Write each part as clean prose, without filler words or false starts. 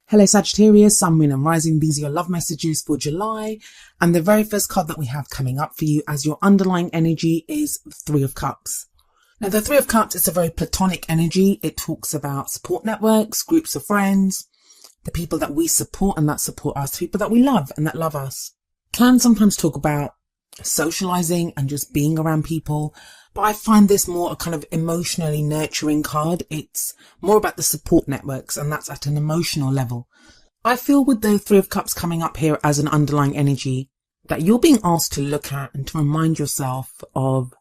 Hello Sagittarius, Sun, Moon and Rising. These are your love messages for July. And the very first card that we have coming up for you as your underlying energy is the Three of Cups. Now the Three of Cups is a very platonic energy. It talks about support networks, groups of friends, the people that we support and that support us, people that we love and that love us. Can sometimes talk about socializing and just being around people, but I find this more a kind of emotionally nurturing card. It's more about the support networks, and that's at an emotional level. I feel with the Three of Cups coming up here as an underlying energy that you're being asked to look at and to remind yourself of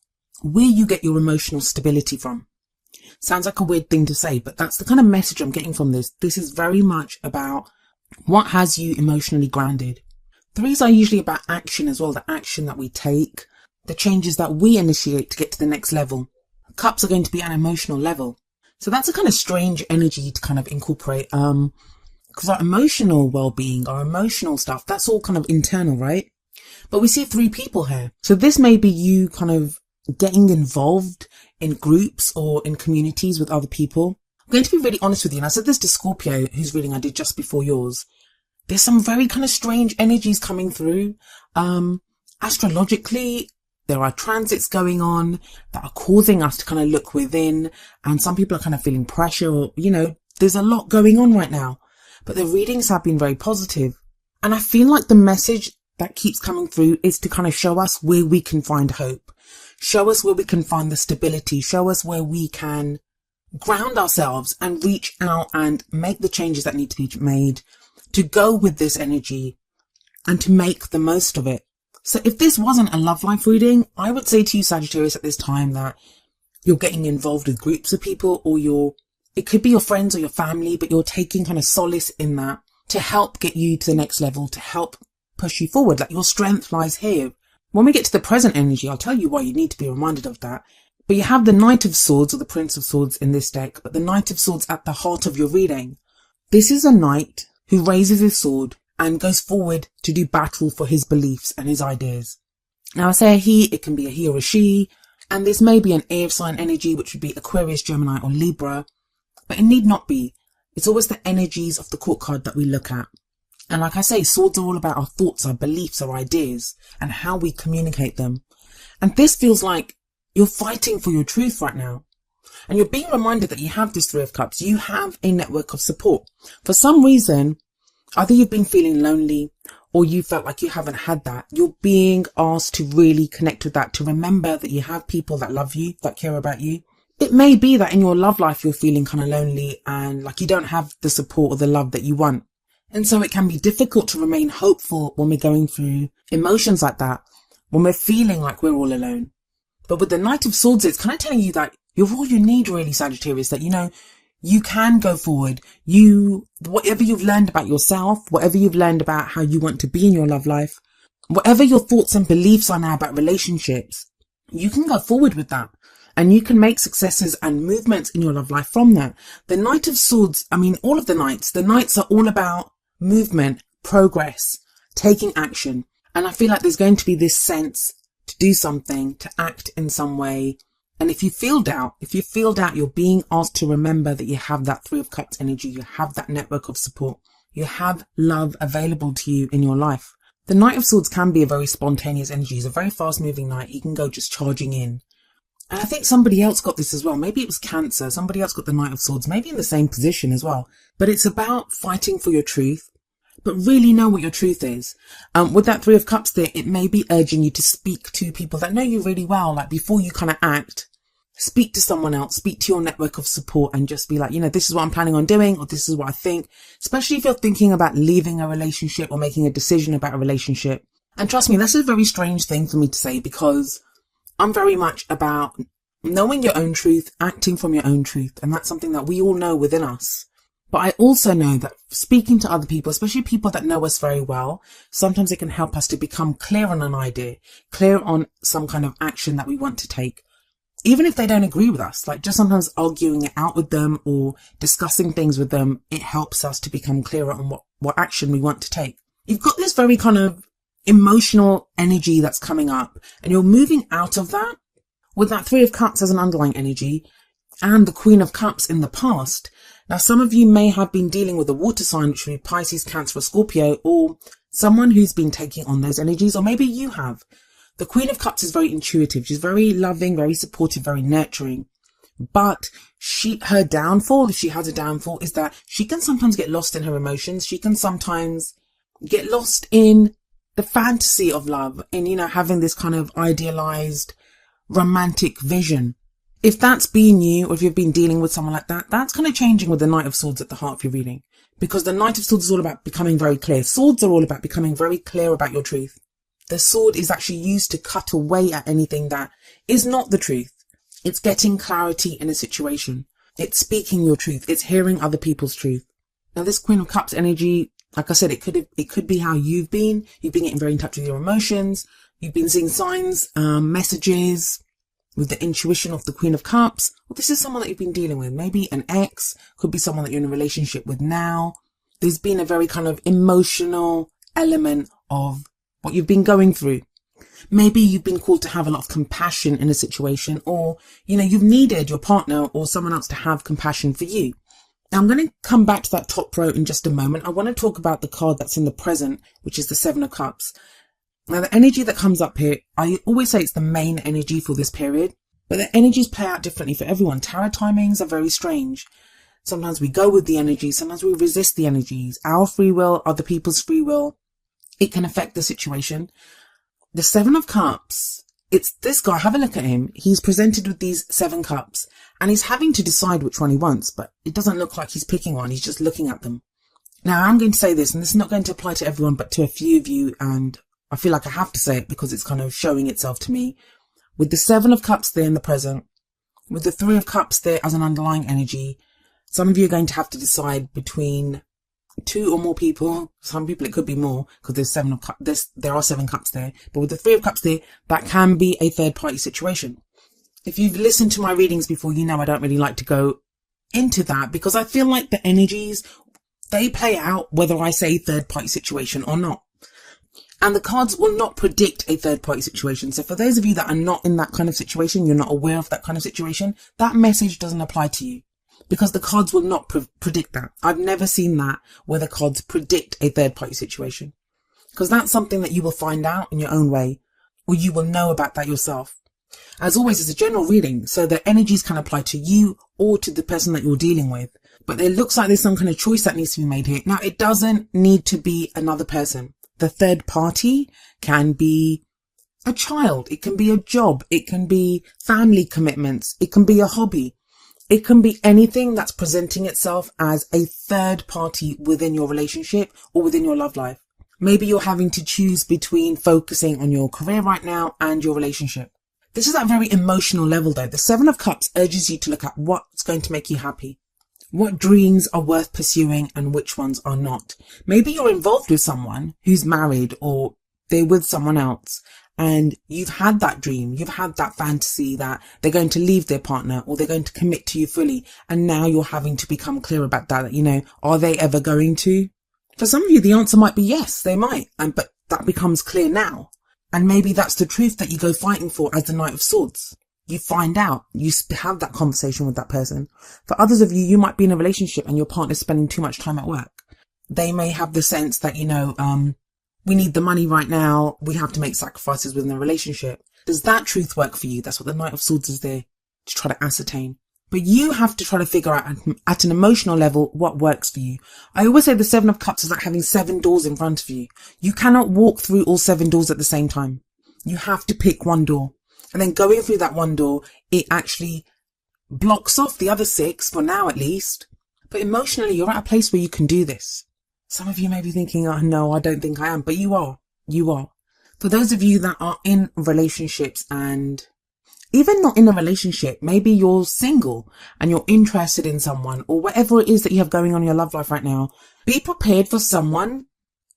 where you get your emotional stability from. Sounds like a weird thing to say, but that's the kind of message I'm getting from this. This is very much about what has you emotionally grounded. Threes are usually about action as well, the action that we take, the changes that we initiate to get to the next level. Cups are going to be an emotional level. So that's a kind of strange energy to kind of incorporate, because our emotional well-being, our emotional stuff, that's all kind of internal, right? But we see three people here. So this may be you kind of getting involved in groups or in communities with other people. I'm going to be really honest with you, and I said this to Scorpio, whose reading I did just before yours. There's some very kind of strange energies coming through. Astrologically, there are transits going on that are causing us to kind of look within, and some people are kind of feeling pressure, or, there's a lot going on right now. But the readings have been very positive. And I feel like the message that keeps coming through is to kind of show us where we can find hope. Show us where we can find the stability. Show us where we can ground ourselves and reach out and make the changes that need to be made, to go with this energy and to make the most of it. So if this wasn't a love life reading, I would say to you Sagittarius at this time that you're getting involved with groups of people, or it could be your friends or your family, but you're taking kind of solace in that to help get you to the next level, to help push you forward. Like your strength lies here. When we get to the present energy, I'll tell you why you need to be reminded of that. But you have the Knight of Swords or the Prince of Swords in this deck, but the Knight of Swords at the heart of your reading. This is a knight who raises his sword and goes forward to do battle for his beliefs and his ideas. Now I say a he, it can be a he or a she, and this may be an air sign energy, which would be Aquarius, Gemini or Libra, but it need not be. It's always the energies of the court card that we look at. And like I say, swords are all about our thoughts, our beliefs, our ideas, and how we communicate them. And this feels like you're fighting for your truth right now. And you're being reminded that you have this Three of Cups. You have a network of support. For some reason, either you've been feeling lonely or you felt like you haven't had that. You're being asked to really connect with that, to remember that you have people that love you, that care about you. It may be that in your love life, you're feeling kind of lonely and like you don't have the support or the love that you want. And so it can be difficult to remain hopeful when we're going through emotions like that, when we're feeling like we're all alone. But with the Knight of Swords, it's kind of telling you that you're all you need really, Sagittarius, that, you can go forward. Whatever you've learned about yourself, whatever you've learned about how you want to be in your love life, whatever your thoughts and beliefs are now about relationships, you can go forward with that. And you can make successes and movements in your love life from that. The Knight of Swords, all of the knights are all about movement, progress, taking action. And I feel like there's going to be this sense to do something, to act in some way. And if you feel doubt, you're being asked to remember that you have that Three of Cups energy. You have that network of support. You have love available to you in your life. The Knight of Swords can be a very spontaneous energy. He's a very fast moving knight. He can go just charging in. And I think somebody else got this as well. Maybe it was Cancer. Somebody else got the Knight of Swords, maybe in the same position as well. But it's about fighting for your truth, but really know what your truth is. With that Three of Cups there, it may be urging you to speak to people that know you really well. Like before you kind of act, speak to someone else, speak to your network of support and just be like, this is what I'm planning on doing, or this is what I think, especially if you're thinking about leaving a relationship or making a decision about a relationship. And trust me, that's a very strange thing for me to say, because I'm very much about knowing your own truth, acting from your own truth. And that's something that we all know within us. But I also know that speaking to other people, especially people that know us very well, sometimes it can help us to become clear on an idea, clear on some kind of action that we want to take. Even if they don't agree with us, like just sometimes arguing it out with them or discussing things with them, it helps us to become clearer on what action we want to take. You've got this very kind of emotional energy that's coming up, and you're moving out of that with that Three of Cups as an underlying energy and the Queen of Cups in the past. Now, some of you may have been dealing with a water sign, which would be Pisces, Cancer, or Scorpio, or someone who's been taking on those energies, or maybe you have. The Queen of Cups is very intuitive. She's very loving, very supportive, very nurturing. But her downfall, if she has a downfall, is that she can sometimes get lost in her emotions. She can sometimes get lost in the fantasy of love, in, having this kind of idealized romantic vision. If that's been you, or if you've been dealing with someone like that, that's kind of changing with the Knight of Swords at the heart of your reading. Because the Knight of Swords is all about becoming very clear. Swords are all about becoming very clear about your truth. The sword is actually used to cut away at anything that is not the truth. It's getting clarity in a situation. It's speaking your truth. It's hearing other people's truth. Now, this Queen of Cups energy, like I said, it could be how you've been getting very in touch with your emotions. You've been seeing signs, messages with the intuition of the Queen of Cups. Well, this is someone that you've been dealing with. Maybe an ex, could be someone that you're in a relationship with now. There's been a very kind of emotional element of what you've been going through. Maybe you've been called to have a lot of compassion in a situation, or, you've needed your partner or someone else to have compassion for you. Now, I'm going to come back to that top row in just a moment. I want to talk about the card that's in the present, which is the Seven of Cups. Now, the energy that comes up here, I always say it's the main energy for this period, but the energies play out differently for everyone. Tarot timings are very strange. Sometimes we go with the energy. Sometimes we resist the energies. Our free will, other people's free will. It can affect the situation. The Seven of Cups, it's this guy. Have a look at him. He's presented with these 7 cups and he's having to decide which one he wants, but it doesn't look like he's picking one. He's just looking at them. Now, I'm going to say this, and this is not going to apply to everyone, but to a few of you, and I feel like I have to say it because it's kind of showing itself to me. With the 7 of Cups there in the present, with the 3 of Cups there as an underlying energy, some of you are going to have to decide between 2 or more people. Some people it could be more because there's 7 of Cups. There are 7 cups there, but with the 3 of Cups there, that can be a third party situation. If you've listened to my readings before, I don't really like to go into that because I feel like the energies, they play out whether I say third party situation or not. And the cards will not predict a third party situation. So for those of you that are not in that kind of situation, you're not aware of that kind of situation, that message doesn't apply to you. Because the cards will not predict that. I've never seen that where the cards predict a third party situation. Because that's something that you will find out in your own way, or you will know about that yourself. As always, it's a general reading, so the energies can apply to you or to the person that you're dealing with. But it looks like there's some kind of choice that needs to be made here. Now, it doesn't need to be another person. The third party can be a child. It can be a job. It can be family commitments. It can be a hobby. It can be anything that's presenting itself as a third party within your relationship or within your love life. Maybe you're having to choose between focusing on your career right now and your relationship. This is at a very emotional level though. The 7 of Cups urges you to look at what's going to make you happy. What dreams are worth pursuing and which ones are not. Maybe you're involved with someone who's married or they're with someone else. And you've had that dream, you've had that fantasy that they're going to leave their partner or they're going to commit to you fully. And now you're having to become clear about that, are they ever going to? For some of you, the answer might be yes, they might. But that becomes clear now. And maybe that's the truth that you go fighting for as the Knight of Swords. You find out, you have that conversation with that person. For others of you, you might be in a relationship and your partner's spending too much time at work. They may have the sense that, we need the money right now. We have to make sacrifices within the relationship. Does that truth work for you? That's what the Knight of Swords is there to try to ascertain. But you have to try to figure out at an emotional level what works for you. I always say the 7 of Cups is like having 7 doors in front of you. You cannot walk through all 7 doors at the same time. You have to pick one door. And then going through that one door, it actually blocks off the other 6, for now at least. But emotionally, you're at a place where you can do this. Some of you may be thinking, oh no, I don't think I am, but you are. You are. For those of you that are in relationships and even not in a relationship, maybe you're single and you're interested in someone or whatever it is that you have going on in your love life right now, be prepared for someone.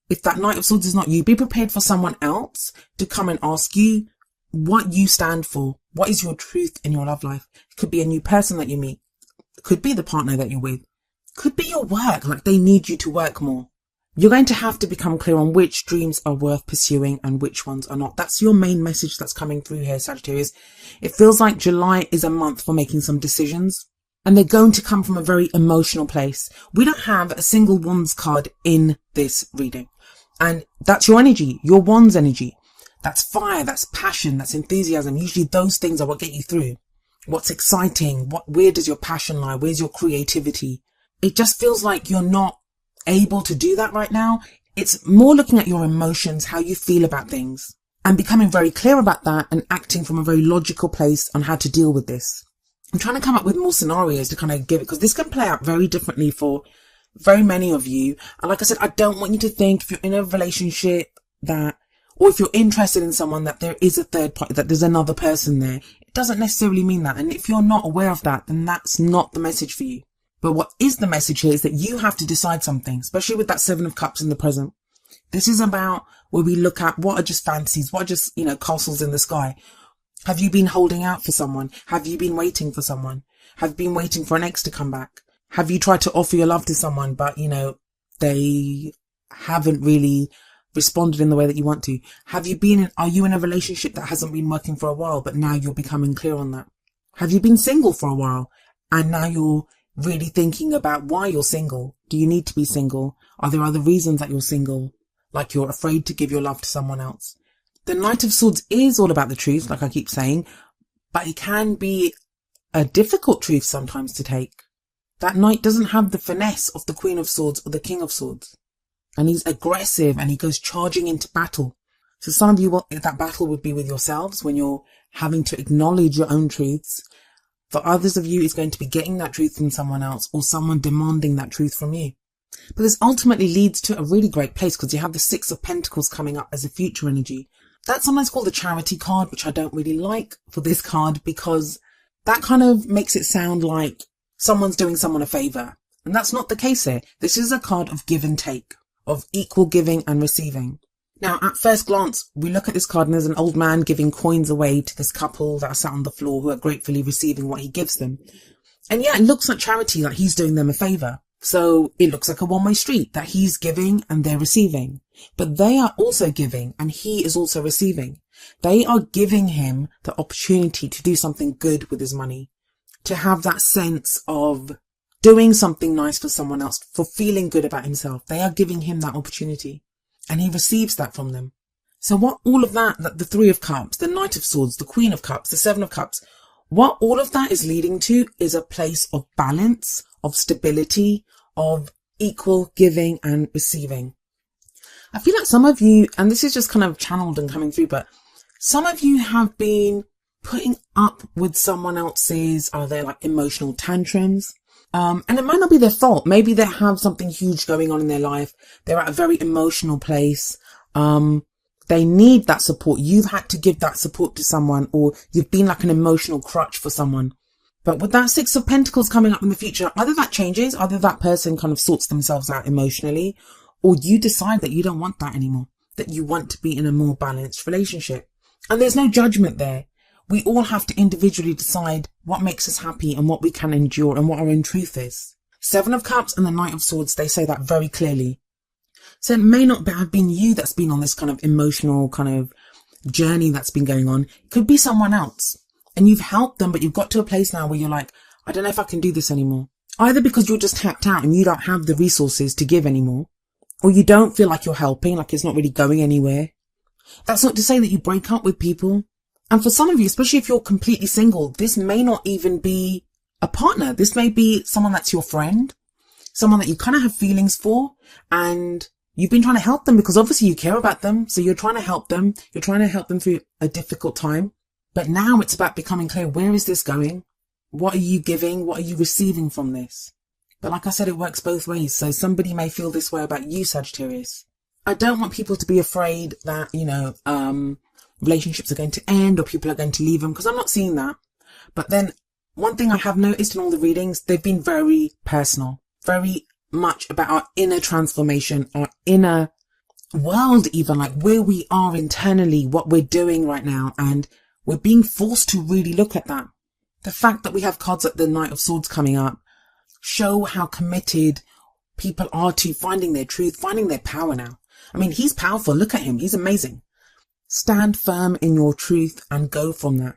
If that Knight of Swords is not you, be prepared for someone else to come and ask you what you stand for. What is your truth in your love life? It could be a new person that you meet. It could be the partner that you're with. Could be your work, like they need you to work more. You're going to have to become clear on which dreams are worth pursuing and which ones are not. That's your main message that's coming through here, Sagittarius. It feels like July is a month for making some decisions. And they're going to come from a very emotional place. We don't have a single Wands card in this reading. And that's your energy, your Wands energy. That's fire, that's passion, that's enthusiasm. Usually those things are what get you through. What's exciting? Where does your passion lie? Where's your creativity? It just feels like you're not able to do that right now. It's more looking at your emotions, how you feel about things, and becoming very clear about that and acting from a very logical place on how to deal with this. I'm trying to come up with more scenarios to kind of give it, because this can play out very differently for very many of you. And like I said, I don't want you to think if you're in a relationship that, or if you're interested in someone, that there is a third party, that there's another person there. It doesn't necessarily mean that. And if you're not aware of that, then that's not the message for you. But what is the message here is that you have to decide something, especially with that Seven of Cups in the present. This is about where we look at what are just fantasies, what are just, castles in the sky. Have you been holding out for someone? Have you been waiting for someone? Have you been waiting for an ex to come back? Have you tried to offer your love to someone, but, they haven't really responded in the way that you want to? Are you in a relationship that hasn't been working for a while, but now you're becoming clear on that? Have you been single for a while and now you're really thinking about why you're single? Do you need to be single? Are there other reasons that you're single? Like you're afraid to give your love to someone else? The Knight of Swords is all about the truth, like I keep saying, but it can be a difficult truth sometimes to take. That Knight doesn't have the finesse of the Queen of Swords or the King of Swords. And he's aggressive and he goes charging into battle. So some of you, that battle would be with yourselves when you're having to acknowledge your own truths. For others of you, it's going to be getting that truth from someone else or someone demanding that truth from you. But this ultimately leads to a really great place because you have the Six of Pentacles coming up as a future energy. That's sometimes called the Charity card, which I don't really like for this card because that kind of makes it sound like someone's doing someone a favor. And that's not the case here. This is a card of give and take, of equal giving and receiving. Now, at first glance, we look at this card and there's an old man giving coins away to this couple that are sat on the floor who are gratefully receiving what he gives them. And yeah, it looks like charity, like he's doing them a favor. So it looks like a one-way street that he's giving and they're receiving. But they are also giving and he is also receiving. They are giving him the opportunity to do something good with his money, to have that sense of doing something nice for someone else, for feeling good about himself. They are giving him that opportunity and he receives that from them. So what all of that the Three of Cups, the Knight of Swords, the Queen of Cups, the Seven of Cups, what all of that is leading to is a place of balance, of stability, of equal giving and receiving. I feel like some of you, and this is just kind of channeled and coming through, but some of you have been putting up with someone else's, are there like emotional tantrums? And it might not be their fault. Maybe they have something huge going on in their life. They're at a very emotional place. They need that support. You've had to give that support to someone, or you've been like an emotional crutch for someone. But with that Six of Pentacles coming up in the future, either that changes, either that person kind of sorts themselves out emotionally, or you decide that you don't want that anymore, that you want to be in a more balanced relationship. And there's no judgment there. We all have to individually decide what makes us happy and what we can endure and what our own truth is. Seven of Cups and the Knight of Swords, they say that very clearly. So it may not have been you that's been on this kind of emotional kind of journey that's been going on. It could be someone else. And you've helped them, but you've got to a place now where you're like, I don't know if I can do this anymore. Either because you're just tapped out and you don't have the resources to give anymore, or you don't feel like you're helping, like it's not really going anywhere. That's not to say that you break up with people. And for some of you, especially if you're completely single, this may not even be a partner. This may be someone that's your friend, someone that you kind of have feelings for, and you've been trying to help them because obviously you care about them. So you're trying to help them. You're trying to help them through a difficult time. But now it's about becoming clear. Where is this going? What are you giving? What are you receiving from this? But like I said, it works both ways. So somebody may feel this way about you, Sagittarius. I don't want people to be afraid that, relationships are going to end or people are going to leave them, because I'm not seeing that. But then one thing I have noticed in all the readings, they've been very personal, very much about our inner transformation, our inner world, even like where we are internally, what we're doing right now. And we're being forced to really look at that. The fact that we have cards like the Knight of Swords coming up show how committed people are to finding their truth, finding their power now. I mean, he's powerful. Look at him. He's amazing. Stand firm in your truth and go from that.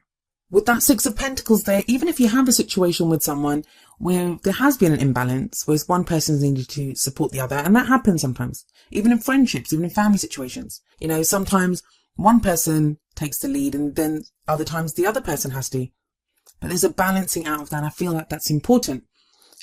With that Six of Pentacles there, even if you have a situation with someone where there has been an imbalance, where one person's needed to support the other, and that happens sometimes, even in friendships, even in family situations. You know, sometimes one person takes the lead and then other times the other person has to. But there's a balancing out of that. I feel like that's important,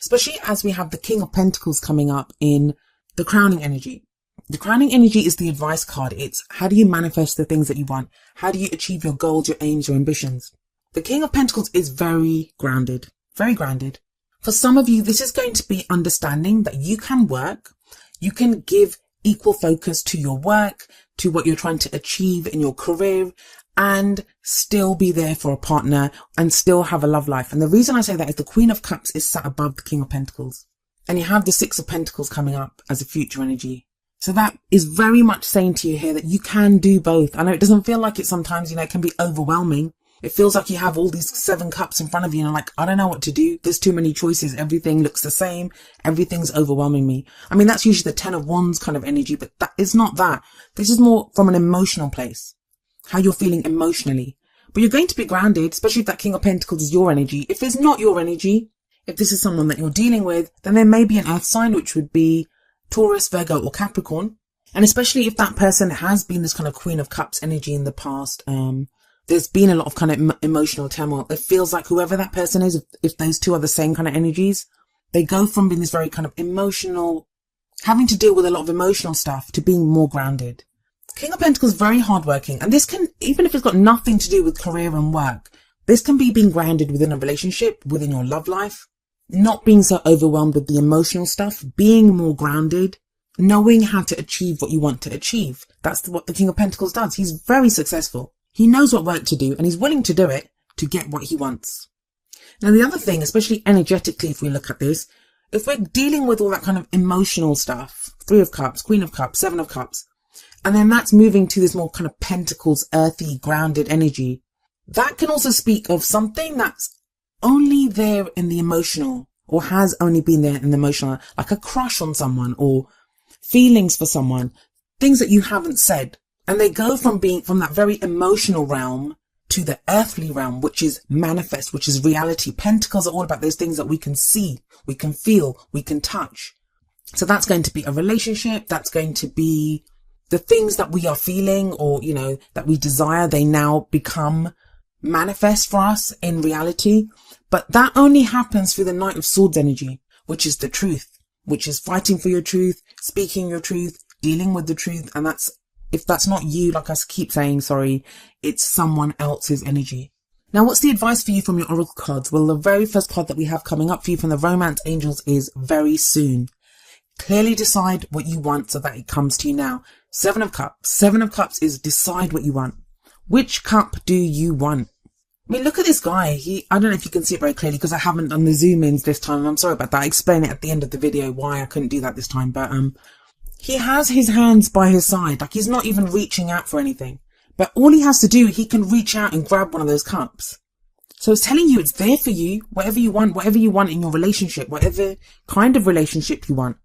especially as we have the King of Pentacles coming up in the crowning energy. The crowning energy is the advice card. It's how do you manifest the things that you want? How do you achieve your goals, your aims, your ambitions? The King of Pentacles is very grounded, very grounded. For some of you, this is going to be understanding that you can work, you can give equal focus to your work, to what you're trying to achieve in your career, and still be there for a partner and still have a love life. And the reason I say that is the Queen of Cups is sat above the King of Pentacles. And you have the Six of Pentacles coming up as a future energy. So that is very much saying to you here that you can do both. I know it doesn't feel like it sometimes, you know, it can be overwhelming. It feels like you have all these 7 cups in front of you and like, I don't know what to do. There's too many choices. Everything looks the same. Everything's overwhelming me. I mean, that's usually the 10 of Wands kind of energy, but that is not that. This is more from an emotional place, how you're feeling emotionally. But you're going to be grounded, especially if that King of Pentacles is your energy. If it's not your energy, if this is someone that you're dealing with, then there may be an earth sign, which would be Taurus, Virgo, or Capricorn. And especially if that person has been this kind of Queen of Cups energy in the past, there's been a lot of kind of emotional turmoil. It feels like whoever that person is, if those two are the same kind of energies, they go from being this very kind of emotional, having to deal with a lot of emotional stuff, to being more grounded. King of Pentacles is very hardworking, and this can, even if it's got nothing to do with career and work, this can be being grounded within a relationship, within your love life, not being so overwhelmed with the emotional stuff, being more grounded, knowing how to achieve what you want to achieve. That's what the King of Pentacles does. He's very successful. He knows what work to do, and he's willing to do it to get what he wants. Now, the other thing, especially energetically, if we look at this, if we're dealing with all that kind of emotional stuff, 3 of Cups, Queen of Cups, 7 of Cups, and then that's moving to this more kind of Pentacles, earthy, grounded energy, that can also speak of something that's only there in the emotional, or has only been there in the emotional, like a crush on someone, or feelings for someone, things that you haven't said. And they go from being from that very emotional realm to the earthly realm, which is manifest, which is reality. Pentacles are all about those things that we can see, we can feel, we can touch. So that's going to be a relationship. That's going to be the things that we are feeling, or, you know, that we desire. They now become manifest for us in reality. But that only happens through the Knight of Swords energy, which is the truth, which is fighting for your truth, speaking your truth, dealing with the truth. And that's, if that's not you, like I keep saying, sorry, it's someone else's energy. Now, what's the advice for you from your oracle cards? Well, the very first card that we have coming up for you from the Romance Angels is very soon. Clearly decide what you want so that it comes to you now. 7 of Cups. 7 of Cups is decide what you want. Which cup do you want? I mean, look at this guy. I don't know if you can see it very clearly because I haven't done the zoom ins this time. I'm sorry about that. I explain it at the end of the video why I couldn't do that this time. But, he has his hands by his side, like he's not even reaching out for anything. But all he has to do, he can reach out and grab one of those cups. So it's telling you it's there for you, whatever you want in your relationship, whatever kind of relationship you want.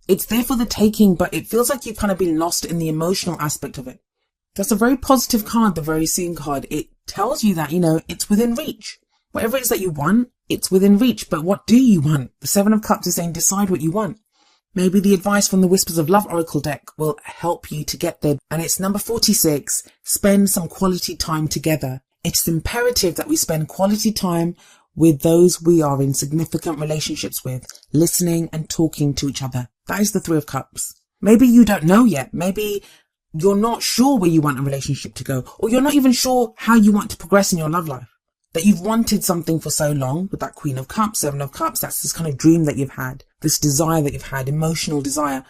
It's there for the taking, but it feels like you've kind of been lost in the emotional aspect of it. That's a very positive card, the very soon card. It tells you that, you know, it's within reach. Whatever it is that you want, it's within reach. But what do you want? The 7 of Cups is saying decide what you want. Maybe the advice from the Whispers of Love Oracle deck will help you to get there. And it's number 46, spend some quality time together. It's imperative that we spend quality time with those we are in significant relationships with, listening and talking to each other. That is the 3 of Cups. Maybe you don't know yet. Maybe you're not sure where you want a relationship to go, or you're not even sure how you want to progress in your love life. That you've wanted something for so long with that Queen of Cups, 7 of Cups. That's this kind of dream that you've had, this desire that you've had, emotional desire.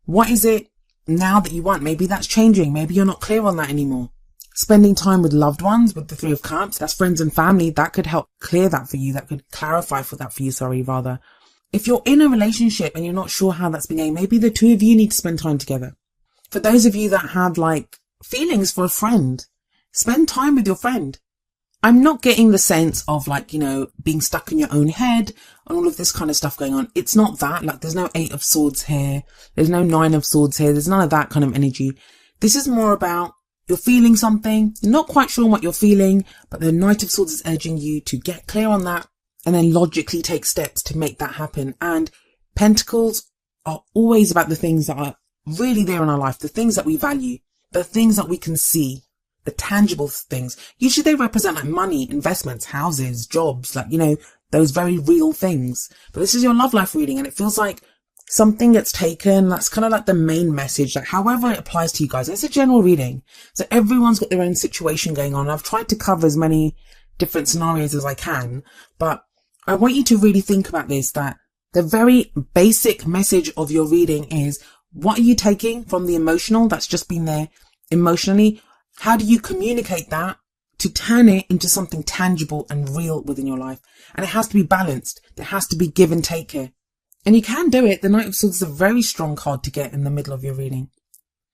What is it now that you want? Maybe that's changing. Maybe you're not clear on that anymore. Spending time with loved ones with the 3 of Cups, that's friends and family. That could help clear that for you. That could clarify for that for you, rather. If you're in a relationship and you're not sure how that's been going, maybe the 2 of you need to spend time together. For those of you that have like feelings for a friend, spend time with your friend. I'm not getting the sense of like, you know, being stuck in your own head and all of this kind of stuff going on. It's not that. Like, there's no 8 of Swords here. There's no 9 of Swords here. There's none of that kind of energy. This is more about You're feeling something, you're not quite sure what you're feeling, but the Knight of Swords is urging you to get clear on that and then logically take steps to make that happen. And Pentacles are always about the things that are really there in our life, the things that we value, the things that we can see, the tangible things. Usually they represent like money, investments, houses, jobs, like, those very real things. But this is your love life reading, and it feels like something gets taken. That's kind of like the main message, like however it applies to you guys. It's a general reading, so everyone's got their own situation going on. I've tried to cover as many different scenarios as I can, but I want you to really think about this, that the very basic message of your reading is, what are you taking from the emotional that's just been there emotionally? How do you communicate that to turn it into something tangible and real within your life? And it has to be balanced. There has to be give and take here. And you can do it. The Knight of Swords is a very strong card to get in the middle of your reading.